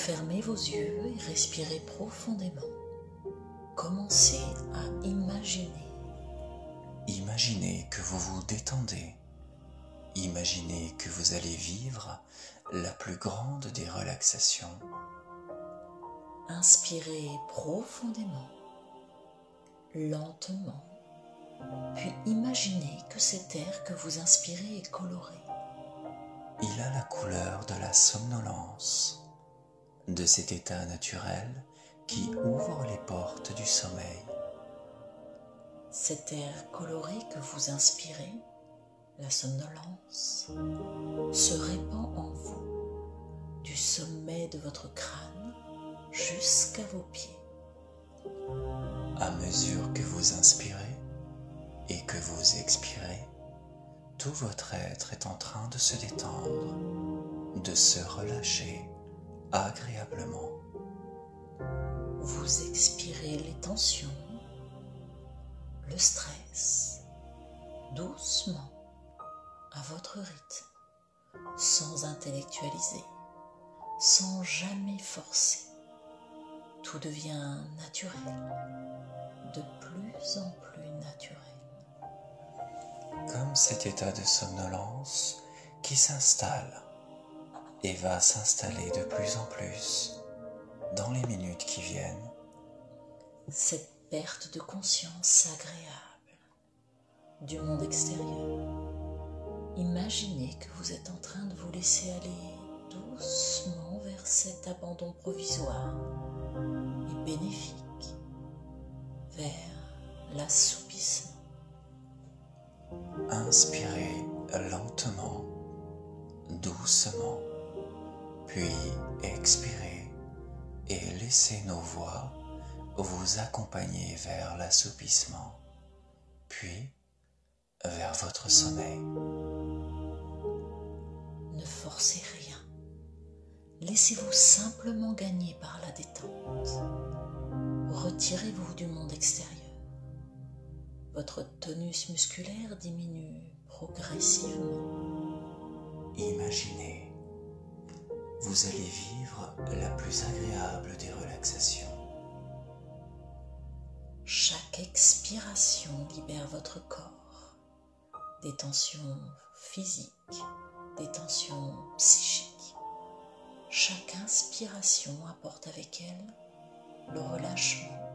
Fermez vos yeux et respirez profondément. Commencez à imaginer. Imaginez que vous vous détendez. Imaginez que vous allez vivre la plus grande des relaxations. Inspirez profondément, lentement, puis imaginez que cet air que vous inspirez est coloré. Il a la couleur de la somnolence, de cet état naturel qui ouvre les portes du sommeil. Cet air coloré que vous inspirez, la somnolence, se répand en vous, du sommet de votre crâne jusqu'à vos pieds. À mesure que vous inspirez et que vous expirez, tout votre être est en train de se détendre, de se relâcher agréablement. Vous expirez les tensions, le stress, doucement, à votre rythme, sans intellectualiser, sans jamais forcer. Tout devient naturel, de plus en plus naturel. Comme cet état de somnolence qui s'installe et va s'installer de plus en plus dans les minutes qui viennent. Cette perte de conscience agréable du monde extérieur. Imaginez que vous êtes en train de vous laisser aller doucement vers cet abandon provisoire et bénéfique, vers l'assoupissement. Inspirez lentement, doucement, puis expirez et laissez nos voix vous accompagner vers l'assoupissement, puis vers votre sommeil. Ne forcez rien. Laissez-vous simplement gagner par la détente. Retirez-vous du monde extérieur. Votre tonus musculaire diminue progressivement. Imaginez, vous allez vivre la plus agréable des relaxations. Chaque expiration libère votre corps des tensions physiques, des tensions psychiques. Chaque inspiration apporte avec elle le relâchement,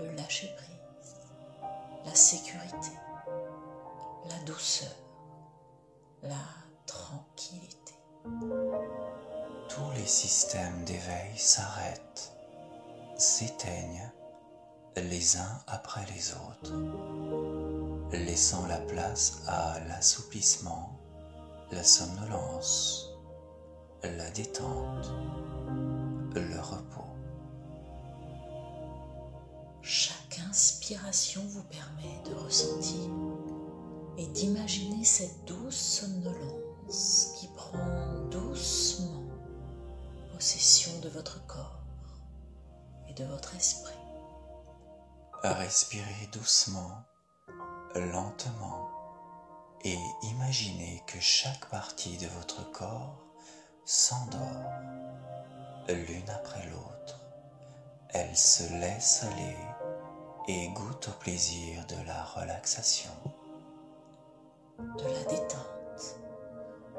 le lâcher-prise, la sécurité, la douceur, la tranquillité. Tous les systèmes d'éveil s'arrêtent, s'éteignent les uns après les autres, laissant la place à l'assoupissement, la somnolence, la détente, le repos. Chaque inspiration vous permet de ressentir et d'imaginer cette douce somnolence qui prend doucement possession de votre corps et de votre esprit. Respirez doucement, lentement et imaginez que chaque partie de votre corps s'endort l'une après l'autre. Elle se laisse aller et goûte au plaisir de la relaxation, de la détente,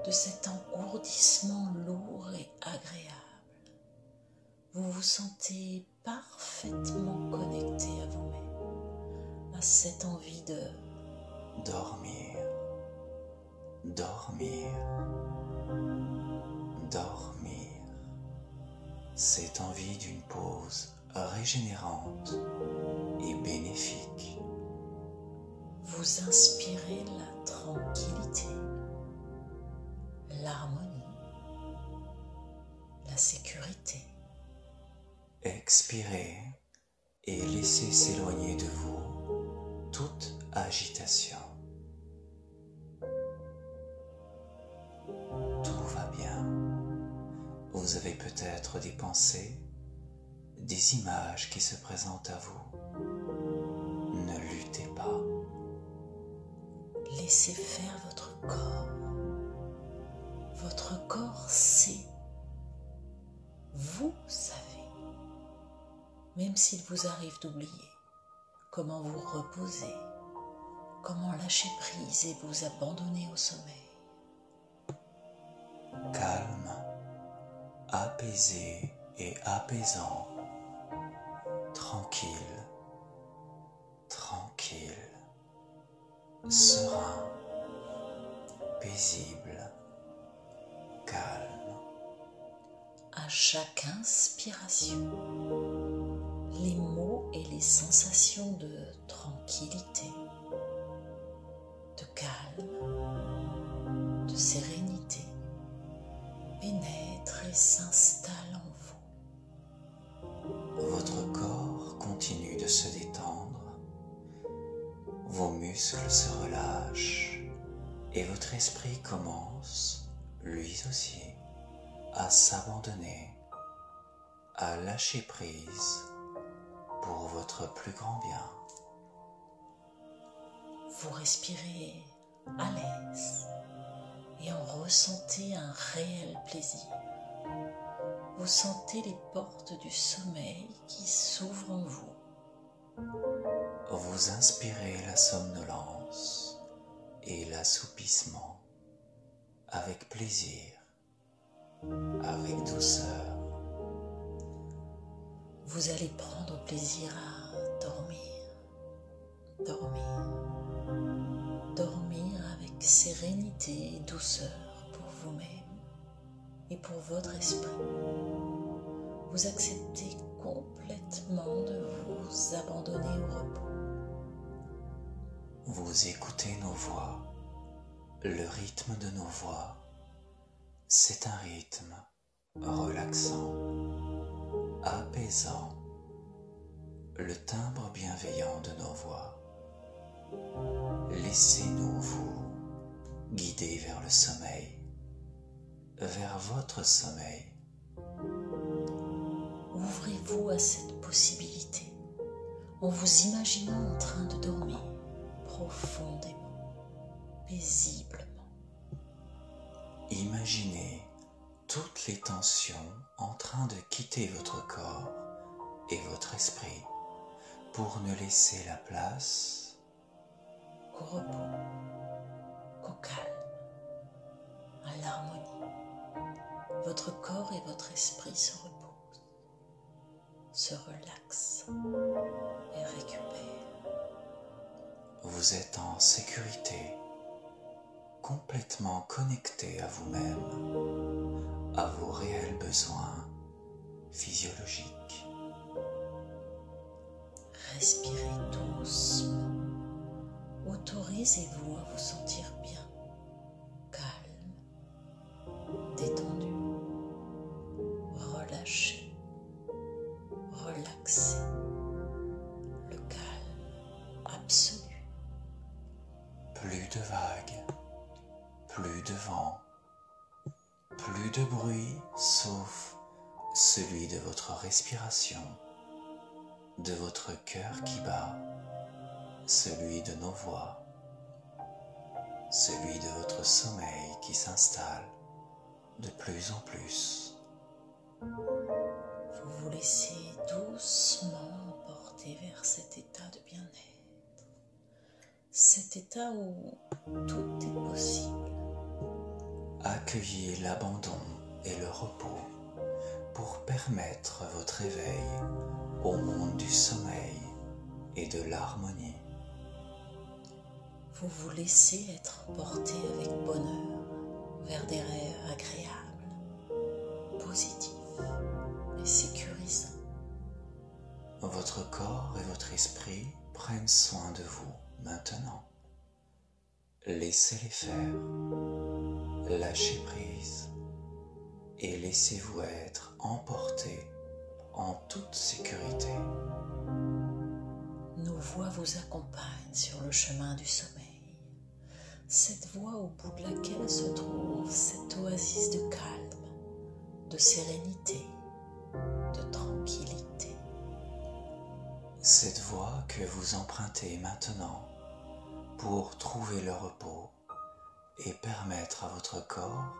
de cet engourdissement lourd et agréable. Vous vous sentez parfaitement connecté à vous-même, à cette envie de dormir, dormir, dormir. Cette envie d'une pause régénérante et bénéfique. Vous inspirez la tranquillité, l'harmonie, la sécurité. Expirez et laissez s'éloigner de vous toute agitation. Tout va bien. Vous avez peut-être des pensées, des images qui se présentent à vous. Ne luttez pas. Laissez faire votre corps. Votre corps sait. vous savez, même s'il vous arrive d'oublier, comment vous reposer, comment lâcher prise et vous abandonner au sommeil. Calme, apaisé et apaisant, tranquille, tranquille, serein, paisible, calme. À chaque inspiration, les mots et les sensations de tranquillité, de calme, de sérénité pénètrent et s'installent en vous. Votre corps continue de se détendre, vos muscles se relâchent et votre esprit commence, lui aussi, à s'abandonner, à lâcher prise pour votre plus grand bien. Vous respirez à l'aise et en ressentez un réel plaisir. Vous sentez les portes du sommeil qui s'ouvrent en vous. Vous inspirez la somnolence et l'assoupissement avec plaisir, avec douceur. Vous allez prendre plaisir à dormir, dormir, dormir avec sérénité et douceur pour vous-même et pour votre esprit. Vous acceptez complètement de vous abandonner au repos. Vous écoutez nos voix, le rythme de nos voix, c'est un rythme relaxant, apaisant, le timbre bienveillant de nos voix. Laissez-nous vous guider vers le sommeil, vers votre sommeil. Ouvrez-vous à cette possibilité en vous imaginant en train de dormir profondément, paisiblement. Imaginez toutes les tensions en train de quitter votre corps et votre esprit pour ne laisser la place Qu'au repos, qu'au calme, à l'harmonie. Votre corps et votre esprit se reposent, se relaxent et récupèrent. vous êtes en sécurité, complètement connecté à vous-même, à vos réels besoins physiologiques. Respirez doucement. Autorisez-vous à vous sentir bien, calme, détendu, relâché, relaxé, le calme absolu. Plus de vagues, plus de vent, plus de bruit sauf celui de votre respiration, de votre cœur qui bat, celui de nos voix, celui de votre sommeil qui s'installe de plus en plus. Vous vous laissez doucement emporter vers cet état de bien-être, cet état où tout est possible. Accueillez l'abandon et le repos pour permettre votre éveil au monde du sommeil et de l'harmonie. Vous vous laissez être porté avec bonheur vers des rêves agréables, positifs et sécurisants. Votre corps et votre esprit prennent soin de vous maintenant. Laissez-les faire, lâchez prise et laissez-vous être emporté en toute sécurité. Nos voix vous accompagnent sur le chemin du sommeil. Cette voie au bout de laquelle se trouve cette oasis de calme, de sérénité, de tranquillité. Cette voie que vous empruntez maintenant pour trouver le repos et permettre à votre corps,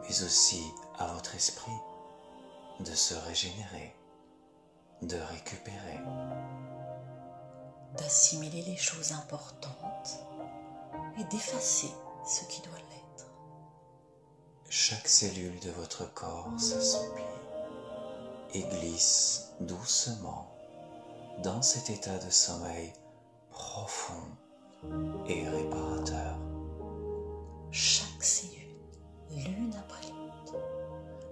mais aussi à votre esprit, de se régénérer, de récupérer, d'assimiler les choses importantes et d'effacer ce qui doit l'être. Chaque cellule de votre corps s'assoupit et glisse doucement dans cet état de sommeil profond et réparateur. Chaque cellule, l'une après l'autre,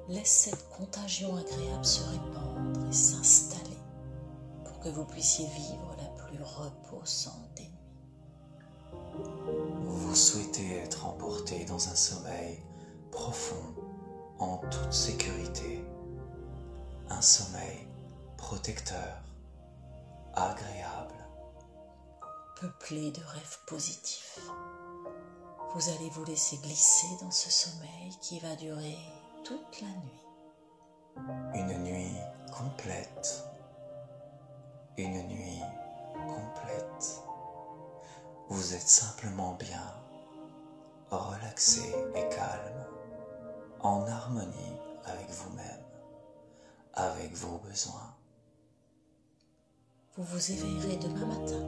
laisse cette contagion agréable se répandre et s'installer pour que vous puissiez vivre la plus reposante des nuits. Vous souhaitez être emporté dans un sommeil profond en toute sécurité, un sommeil protecteur, agréable, peuplé de rêves positifs. Vous allez vous laisser glisser dans ce sommeil qui va durer toute la nuit. Une nuit complète, une nuit complète. Vous êtes simplement bien, relaxé et calme, en harmonie avec vous-même, avec vos besoins. Vous vous éveillerez demain matin,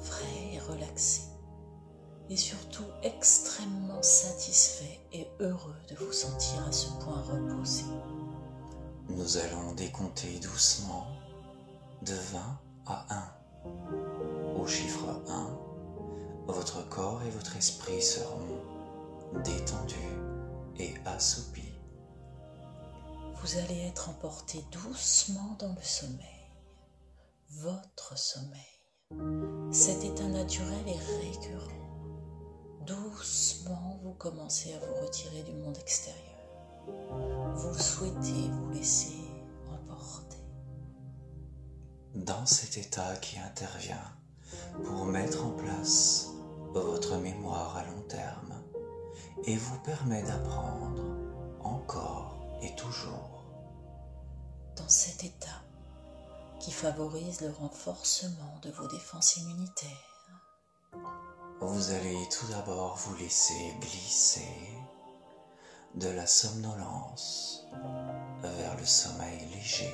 frais et relaxé, et surtout extrêmement satisfait et heureux de vous sentir à ce point reposé. Nous allons décompter doucement de 20 à 1. Au chiffre 1, votre corps et votre esprit seront détendus et assoupis. Vous allez être emporté doucement dans le sommeil, votre sommeil. Cet état naturel est récurrent. Doucement, vous commencez à vous retirer du monde extérieur. Vous souhaitez vous laisser emporter. Dans cet état qui intervient pour mettre en place votre mémoire à long terme et vous permet d'apprendre encore et toujours. Dans cet état qui favorise le renforcement de vos défenses immunitaires, vous allez tout d'abord vous laisser glisser de la somnolence vers le sommeil léger,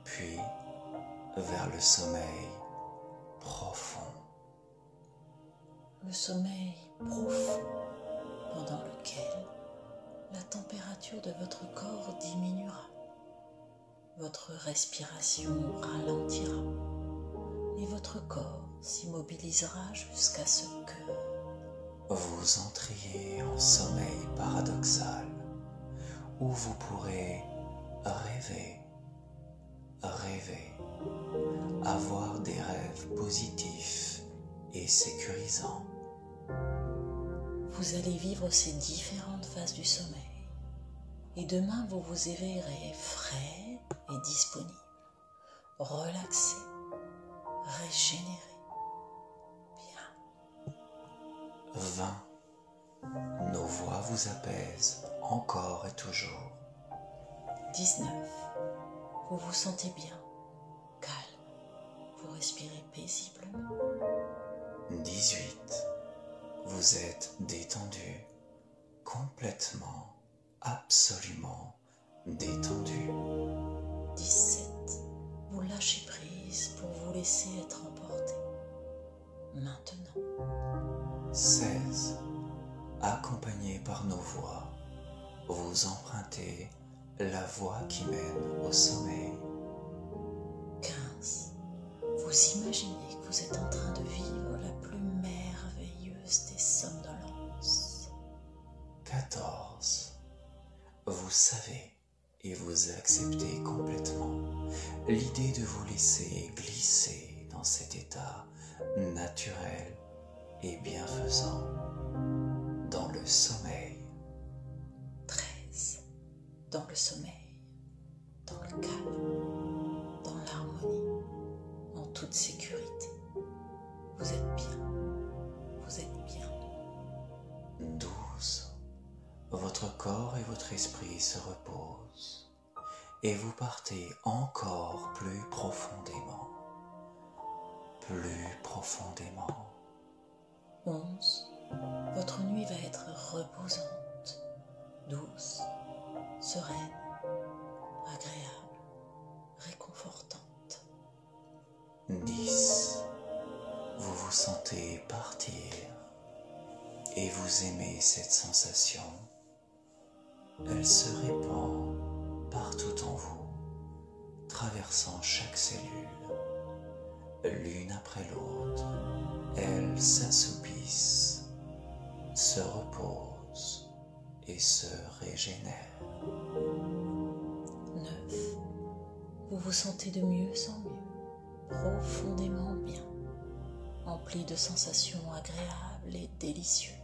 puis vers le sommeil profond. Le sommeil profond pendant lequel la température de votre corps diminuera, votre respiration ralentira et votre corps s'immobilisera jusqu'à ce que vous entriez en sommeil paradoxal où vous pourrez rêver, avoir des rêves positifs et sécurisants. vous allez vivre ces différentes phases du sommeil. Et demain, vous vous éveillerez frais et disponible, relaxé, régénéré. Bien. 20. Nos voix vous apaisent encore et toujours. 19. Vous vous sentez bien, calme, vous respirez paisiblement. 18. Vous êtes détendu, complètement, absolument détendu. 17. Vous lâchez prise pour vous laisser être emporté. Maintenant. 16. Accompagné par nos voix, vous empruntez la voie qui mène au sommeil. 15. Vous imaginez que vous êtes en train de vivre la plus merveilleuse des somnolences. 14. Vous savez et vous acceptez complètement l'idée de vous laisser glisser dans cet état naturel et bienfaisant dans le sommeil. 13. Dans le sommeil, dans le calme, dans l'harmonie, en toute sécurité. Vous êtes bien, vous êtes bien. 12. Votre corps et votre esprit se reposent et vous partez encore plus profondément. Plus profondément. 11. Votre nuit va être reposante, douce, sereine, réconfortante. 10. Vous vous sentez partir et vous aimez cette sensation. Elle se répand partout en vous, traversant chaque cellule. L'une après l'autre, elles s'assoupissent, se reposent et se régénèrent. 9. Vous vous sentez de mieux en mieux, profondément bien, empli de sensations agréables et délicieuses.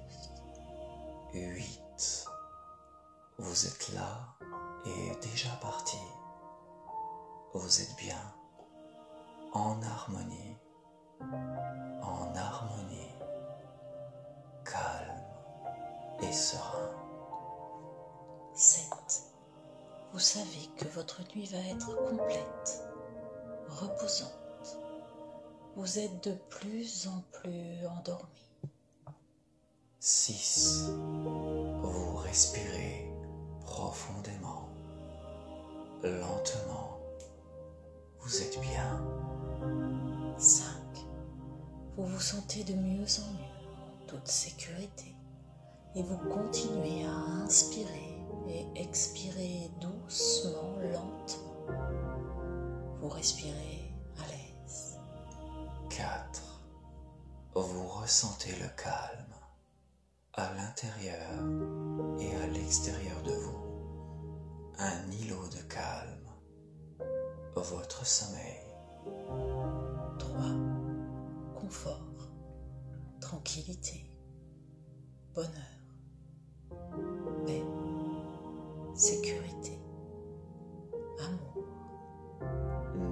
8. Vous êtes là et déjà parti. Vous êtes bien, en harmonie, calme et serein. 7. Vous savez que votre nuit va être complète, reposante. Vous êtes de plus en plus endormi. 6. Vous respirez profondément, lentement. Vous êtes bien. 5. Vous vous sentez de mieux en mieux, en toute sécurité, et vous continuez à inspirer et expirer doucement, lentement. Vous respirez à l'aise. 4. Vous ressentez le calme à l'intérieur et à l'extérieur de vous. Un îlot de calme. Votre sommeil. 3. Confort, tranquillité, bonheur, paix, sécurité, amour.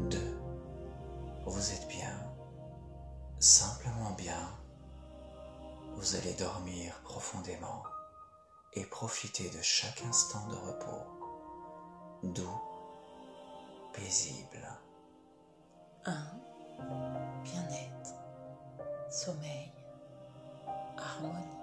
2. Vous êtes bien, simplement bien. Vous allez dormir profondément et profiter de chaque instant de repos, doux, paisible. 1. Bien-être, sommeil, harmonie.